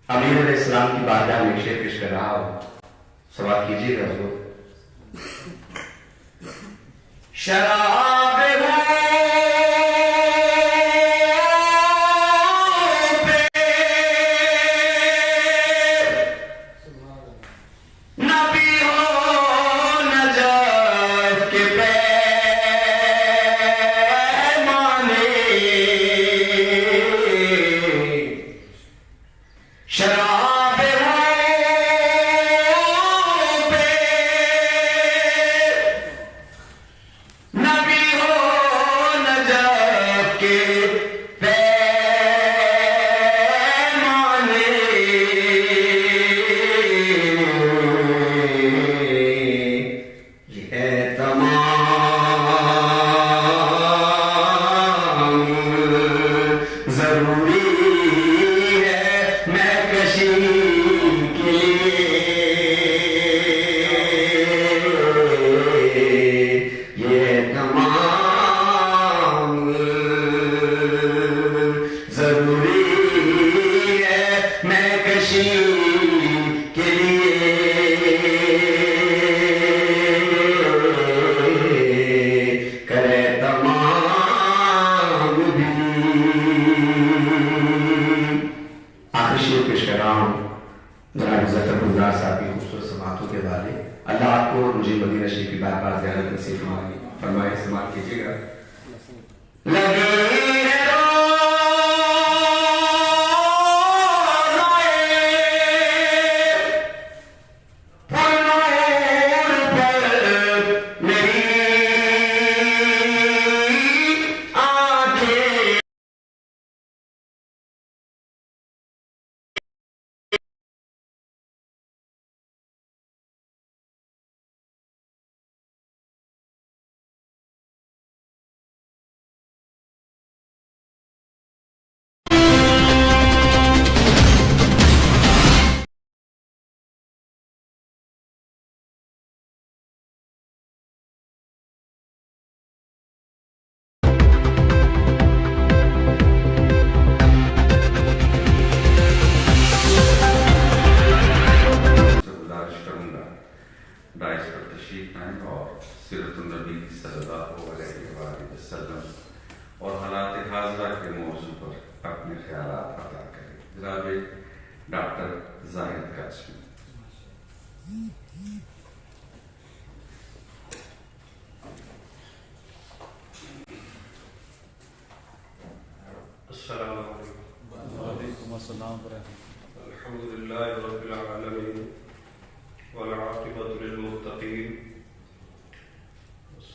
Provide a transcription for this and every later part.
امیر علیہ السلام کی بارگاہ میں شعر پیش کر رہا ہوں، سماعت کیجیے گا حضور۔ شراب شراب مجھے مدینہ شریف کی بار بار زیارت نصیب فرمائے. سماعت کیجیے گا. لگے سیرت النبی صلی اللہ علیہ وآلہ وسلم اور حالات حاضرہ کے موضوع پر اپنے خیالات عطا کریں. جناب ڈاکٹر زاہد قاسمی. السلام علیکم. وعلیکم السلام ورحمۃ اللہ. الحمدللہ رب العالمین والعاقبۃ للمتقین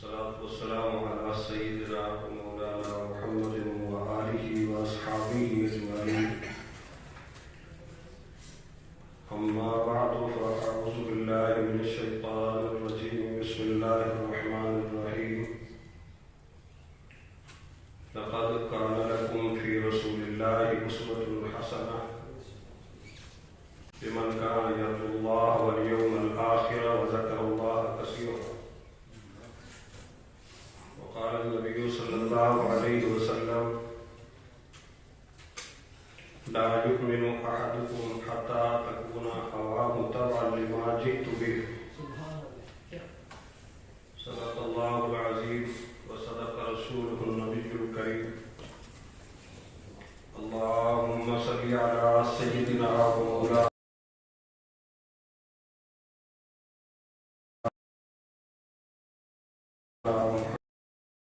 والصلاة والسلام علی سیدنا و مولانا محمد وآلہ واصحابہ اجمعین. اما بعد فاعوذ باللہ من الشیطان الرجیم. بسم اللہ الرحمن الرحیم. لقد كان لكم في رسول الله أسوة حسنة لمن كان يرجو الله واليوم الآخر وذكر الله كثيرا. وقال النبي صلى الله عليه وسلم لا يؤمن أحدكم حتى تكون هواه تبعا لما جئت به. صدق الله العظيم وصدق رسوله النبي الكريم. اللهم صل على سيدنا ومولانا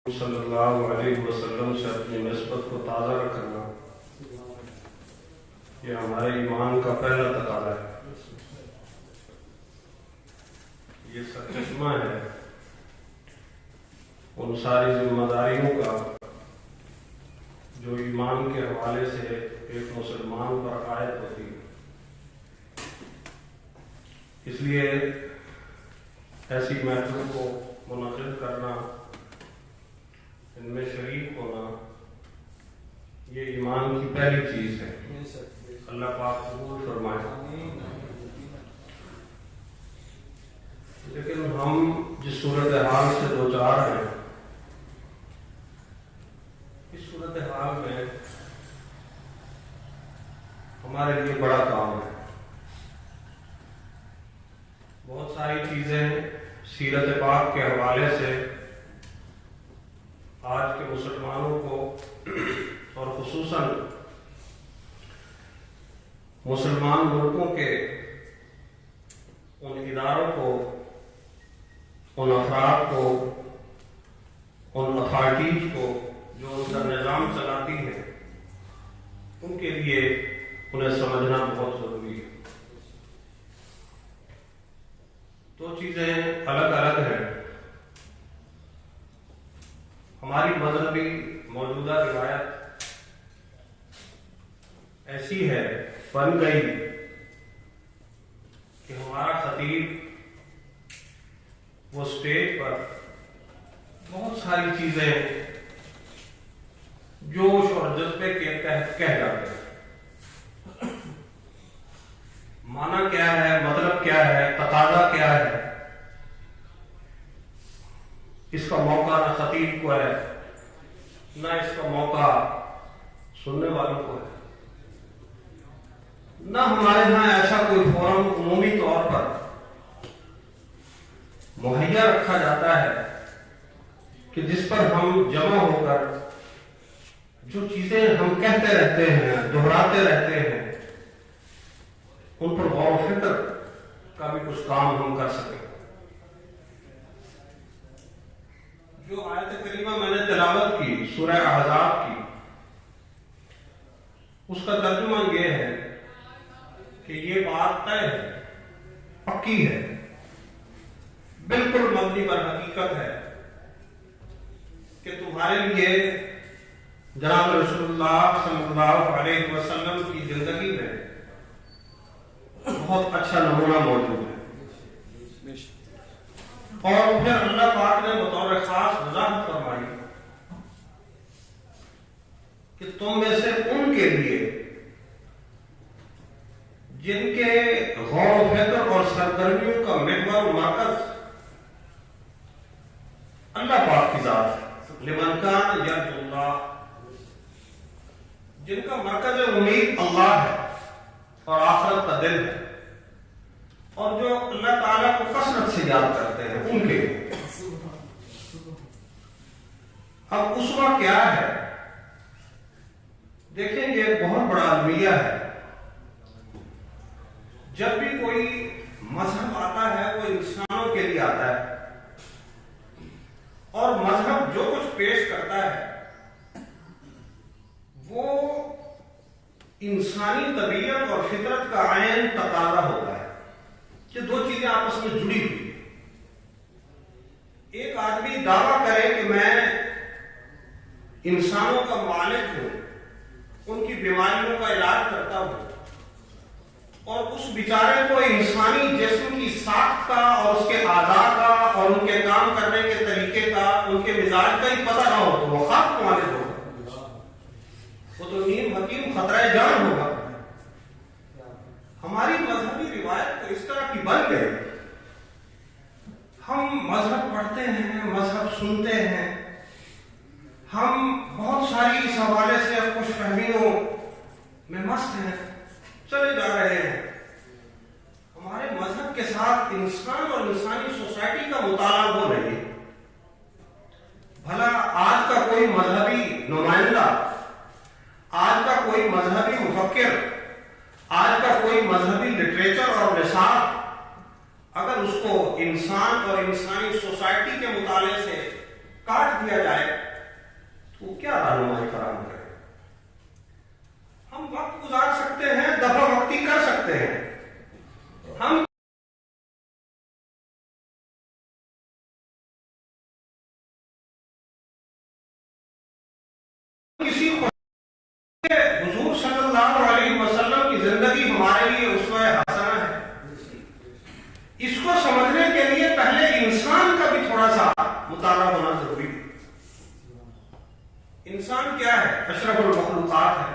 صلی اللہ علیہ وسلم سے اپنی نسبت کو تازہ رکھنا یہ ہمارے ایمان کا پہلا تقاضا ہے. یہ سرچشمہ ہے ان ساری ذمہ داریوں کا جو ایمان کے حوالے سے ایک مسلمان پر عائد ہوتی ہے. اس لیے ایسی محفلوں کو منعقد کرنا، ان میں شریک ہونا، یہ ایمان کی پہلی چیز ہے. اللہ پاک قبول فرمائے. لیکن ہم جس صورتحال سے دوچار ہیں، اس صورتحال میں ہمارے لیے بڑا کام ہے. بہت ساری چیزیں سیرت پاک کے حوالے سے آج کے مسلمانوں کو اور خصوصاً مسلمان ملکوں کے ان اداروں کو، ان افراد کو، ان اتھارٹیز کو جو ان کا نظام چلاتی ہیں، ان کے لیے انہیں سمجھنا بہت ضروری ہے. دو چیزیں الگ الگ ہیں. ہماری مذہبی موجودہ روایت ایسی ہے، بن گئی کہ ہمارا خطیب وہ اسٹیج پر بہت ساری چیزیں جوش اور جذبے کے تحت کہہ جاتے ہیں. معنی کیا ہے، مطلب کیا ہے، تقاضا کیا ہے، اس کا موقع نہ خطیب کو ہے، نہ اس کا موقع سننے والوں کو ہے. نہ ہمارے ہاں ایسا کوئی فورم عمومی طور پر مہیا رکھا جاتا ہے کہ جس پر ہم جمع ہو کر جو چیزیں ہم کہتے رہتے ہیں، دہراتے رہتے ہیں، ان پر غور و فکر کا بھی کچھ کام ہم کر سکیں. جو آیت کریمہ میں نے تلاوت کی سورہ احزاب کی، اس کا ترجمہ یہ ہے کہ یہ بات طے ہے، پکی ہے، بالکل مبنی پر حقیقت ہے کہ تمہارے لیے جناب رسول اللہ صلی اللہ علیہ وسلم کی زندگی میں بہت اچھا نمونہ موجود ہے، اور پھر اللہ پاک نے بطور خاص وضاحت فرمائی کہ تم میں سے ان کے لیے جن کے غور و فکر اور سرگرمیوں کا محور مرکز اللہ پاک کی ذات ہے، لمن کان یرجو اللہ، جن کا مرکز امید اللہ ہے اور آخرت کا دل ہے، اور جو اللہ تعالیٰ کو کثرت سے یاد کرتے ہیں، ان کے لیے۔ اب اسوہ کیا ہے؟ دیکھیں یہ بہت بڑا المیہ ہے۔ جب بھی کوئی مذہب آتا ہے وہ انسانوں کے لیے آتا ہے، اور مذہب جو کچھ پیش کرتا ہے وہ انسانی طبیعت اور فطرت کا عین تقاضا ہوتا ہے کہ دو چیزیں آپس میں جڑی ہوئی ہیں۔ ایک آدمی دعویٰ کرے کہ میں انسانوں کا معالج ہوں، ان کی بیماریوں کا علاج کرتا ہوں، اور اس بیچارے کو انسانی جسم کی ساخت کا اور اس کے اعضاء کا اور ان کے کام کرنے کے طریقے کا، ان کے مزاج کا ہی پتہ نہ ہو تو وہ خاک معالج ہوگا، وہ تو نیم حکیم خطرہ جان ہوگا۔ ہماری مذہبی روایت تو اس طرح کی بن گئی، ہم مذہب پڑھتے ہیں، مذہب سنتے ہیں، ہم بہت ساری اس حوالے سے خوش فہمیوں میں مست ہیں، چلے جا رہے ہیں۔ ہمارے مذہب کے ساتھ انسان اور انسانی سوسائٹی کا مطالعہ ہو رہی ہے۔ بھلا آج کا کوئی مذہبی نمائندہ، آج کا کوئی مذہبی مفکر، آج کا کوئی مذہبی لٹریچر اور نصاب اگر اس کو انسان اور انسانی سوسائٹی کے مطالعے سے کاٹ دیا جائے تو کیا رہنمائی فراہم کرے؟ ہم وقت گزار سکتے ہیں، دفع وقتی کر سکتے ہیں، ہم کسی حضور صلی اللہ علیہ وسلم کی زندگی ہمارے لیے اسوہ حسنہ ہے۔ اس کو سمجھنے کے لیے پہلے انسان کا بھی تھوڑا سا مطالعہ ہونا ضروری ہے۔ انسان کیا ہے؟ اشرف المخلوقات ہے،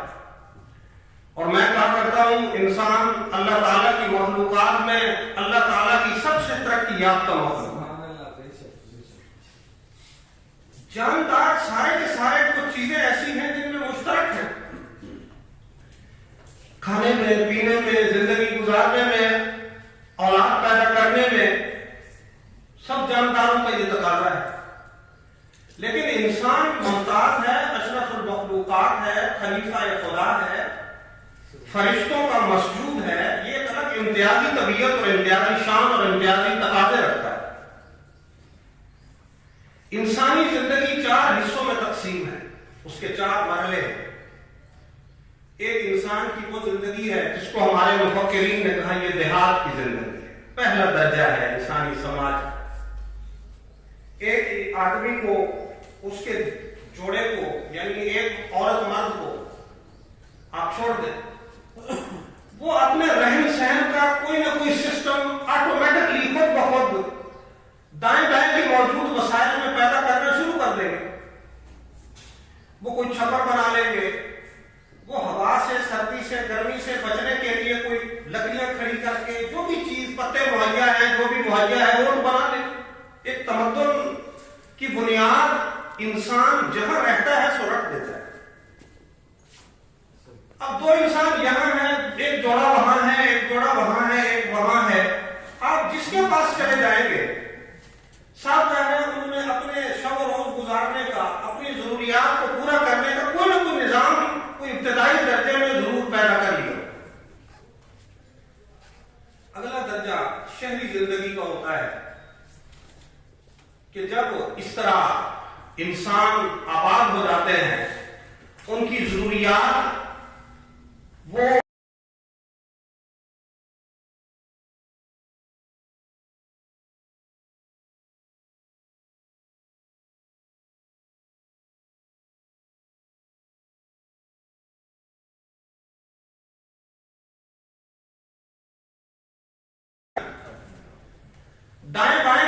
اور میں کہا کرتا ہوں انسان اللہ تعالیٰ کی مخلوقات میں اللہ تعالیٰ کی سب سے ترقی یافتہ مخلوق ہے۔ جاندار سارے کے سارے کچھ چیزیں ایسی ہیں جن میں مشترک ہیں، کھانے میں، پینے میں، زندگی گزارنے میں، اولاد پیدا کرنے میں، سب جانداروں کا یہ تقاضا ہے۔ لیکن انسان ممتاز ہے، اشرف المخلوقات ہے، خلیفہ خدا ہے، فرشتوں کا مسجود ہے، یہ ایک الگ امتیازی طبیعت اور امتیازی شان اور امتیازی تقاضے رکھتا ہے۔ انسانی زندگی 4 حصوں میں تقسیم ہے، اس کے 4 مرحلے ہیں۔ ایک انسان کی وہ زندگی ہے جس کو ہمارے مفکرین نے کہا یہ دیہات کی زندگی ہے، پہلا درجہ ہے انسانی سماج۔ ایک آدمی کو، اس کے جوڑے کو، یعنی ایک عورت مرد کو آپ چھوڑ دیں، وہ اپنے رہن سہن کا کوئی نہ کوئی سسٹم آٹومیٹکلی خود بخود دائیں بائیں کے موجود وسائل میں پیدا کرنا شروع کر دیں گے۔ وہ کوئی چھپر بنا لیں گے، وہ ہوا سے، سردی سے، گرمی سے بچنے کے لیے کوئی لکڑیاں کھڑی کر کے جو بھی چیز، پتے مہیا ہے، جو بھی مہیا ہے وہ بنا لیں۔ ایک تمدن کی بنیاد انسان جہاں رہتا ہے سو رکھ دیتا ہے۔ اب 2 انسان یہاں ہیں، ایک جوڑا وہاں ہے، ایک جوڑا وہاں ہے، ایک وہاں ہے، آپ جس کے پاس چلے جائیں گے صاف ظاہر ہے انہوں نے اپنے شب و روز گزارنے کا، اپنی ضروریات کو پورا کرنے کا کوئی نہ کوئی نظام کوئی ابتدائی درجے میں ضرور پیدا کر لیا۔ اگلا درجہ شہری زندگی کا ہوتا ہے کہ جب اس طرح انسان آباد ہو جاتے ہیں، ان کی ضروریات وہ دائیں بائیں